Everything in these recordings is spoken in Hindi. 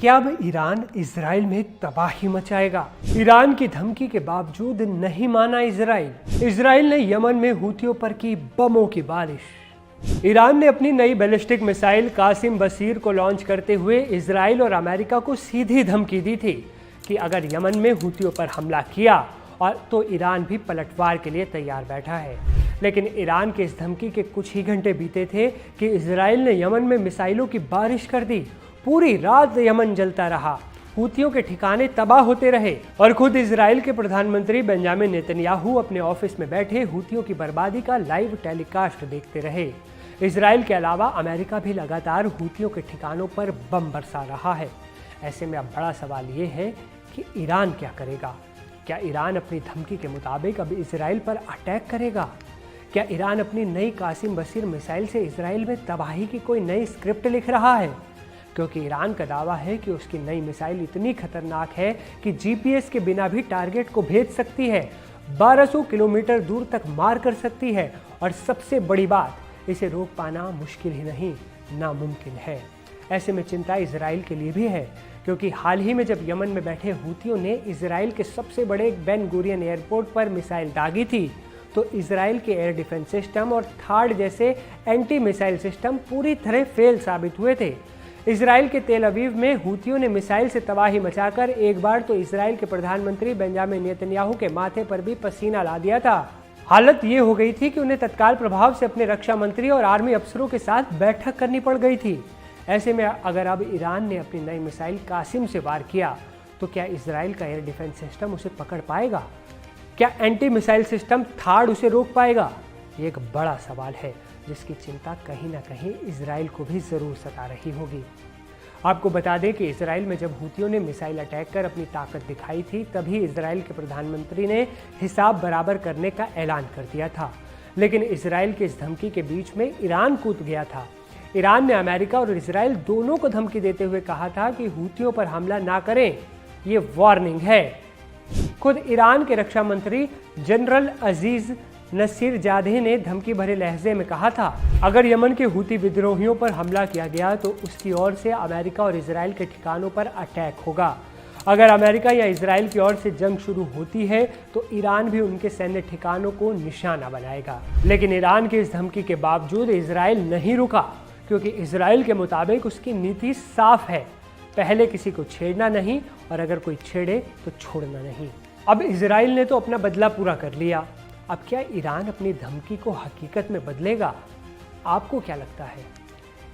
क्या अब ईरान इजराइल में तबाही मचाएगा? ईरान की धमकी के बावजूद नहीं माना इजराइल। इजराइल ने यमन में हूथियों पर की बमों की बारिश। ईरान ने अपनी नई बैलिस्टिक मिसाइल कासिम बशीर को लॉन्च करते हुए इजराइल और अमेरिका को सीधी धमकी दी थी कि अगर यमन में हूथियों पर हमला किया और तो ईरान भी पलटवार के लिए तैयार बैठा है। लेकिन ईरान के इस धमकी के कुछ ही घंटे बीते थे कि इजराइल ने यमन में मिसाइलों की बारिश कर दी। पूरी रात यमन जलता रहा, हूथियों के ठिकाने तबाह होते रहे और खुद इजराइल के प्रधानमंत्री बेंजामिन नेतन्याहू अपने ऑफिस में बैठे हूथियों की बर्बादी का लाइव टेलीकास्ट देखते रहे। इजराइल के अलावा अमेरिका भी लगातार हूथियों के ठिकानों पर बम बरसा रहा है। ऐसे में अब बड़ा सवाल ये है कि ईरान क्या करेगा? क्या ईरान अपनी धमकी के मुताबिक अब इजराइल पर अटैक करेगा? क्या ईरान अपनी नई कासिम बशीर मिसाइल से इजराइल में तबाही की कोई नई स्क्रिप्ट लिख रहा है? क्योंकि ईरान का दावा है कि उसकी नई मिसाइल इतनी खतरनाक है कि जीपीएस के बिना भी टारगेट को भेज सकती है, 1200 किलोमीटर दूर तक मार कर सकती है और सबसे बड़ी बात, इसे रोक पाना मुश्किल ही नहीं, नामुमकिन है। ऐसे में चिंता इजराइल के लिए भी है, क्योंकि हाल ही में जब यमन में बैठे हूथियों ने इजराइल के सबसे बड़े बेन गुरियन एयरपोर्ट पर मिसाइल दागी थी, तो इजराइल के एयर डिफेंस सिस्टम और थार्ड जैसे एंटी मिसाइल सिस्टम पूरी तरह फेल साबित हुए थे। इजराइल के तेल अवीव में हूथियों ने मिसाइल से तबाही मचाकर एक बार तो इजराइल के प्रधानमंत्री बेंजामिन नेतन्याहू के माथे पर भी पसीना ला दिया था। हालत ये हो गई थी कि उन्हें तत्काल प्रभाव से अपने रक्षा मंत्री और आर्मी अफसरों के साथ बैठक करनी पड़ गई थी। ऐसे में अगर अब ईरान ने अपनी नई मिसाइल कासिम से वार किया तो क्या इजराइल का एयर डिफेंस सिस्टम उसे पकड़ पाएगा? क्या एंटी मिसाइल सिस्टम थार्ड उसे रोक पाएगा? ये एक बड़ा सवाल है जिसकी चिंता कहीं ना कहीं इजराइल को भी जरूर सता रही होगी। आपको बता दें कि इजराइल में जब हूथियों ने मिसाइल अटैक कर अपनी ताकत दिखाई थी, तभी इजराइल के प्रधानमंत्री ने हिसाब बराबर करने का ऐलान कर दिया था। लेकिन इजराइल की इस धमकी के बीच में ईरान कूद गया था। ईरान ने अमेरिका और इजराइल दोनों को धमकी देते हुए कहा था कि हूथियों पर हमला ना करें, ये वार्निंग है। खुद ईरान के रक्षा मंत्री जनरल अजीज नसीरजादे ने धमकी भरे लहजे में कहा था, अगर यमन के हूती विद्रोहियों पर हमला किया गया तो उसकी ओर से अमेरिका और इजराइल के ठिकानों पर अटैक होगा। अगर अमेरिका या इजराइल की ओर से जंग शुरू होती है तो ईरान भी उनके सैन्य ठिकानों को निशाना बनाएगा। लेकिन ईरान की इस धमकी के बावजूद इजराइल नहीं रुका, क्योंकि इजराइल के मुताबिक उसकी नीति साफ है, पहले किसी को छेड़ना नहीं और अगर कोई छेड़े तो छोड़ना नहीं। अब इजराइल ने तो अपना बदला पूरा कर लिया, अब क्या ईरान अपनी धमकी को हकीकत में बदलेगा? आपको क्या लगता है?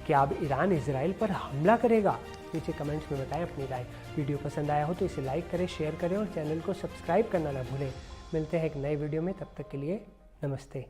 क्या अब ईरान इजराइल पर हमला करेगा? नीचे कमेंट्स में बताएं अपनी राय। वीडियो पसंद आया हो तो इसे लाइक करें, शेयर करें और चैनल को सब्सक्राइब करना ना भूलें। मिलते हैं एक नए वीडियो में, तब तक के लिए नमस्ते।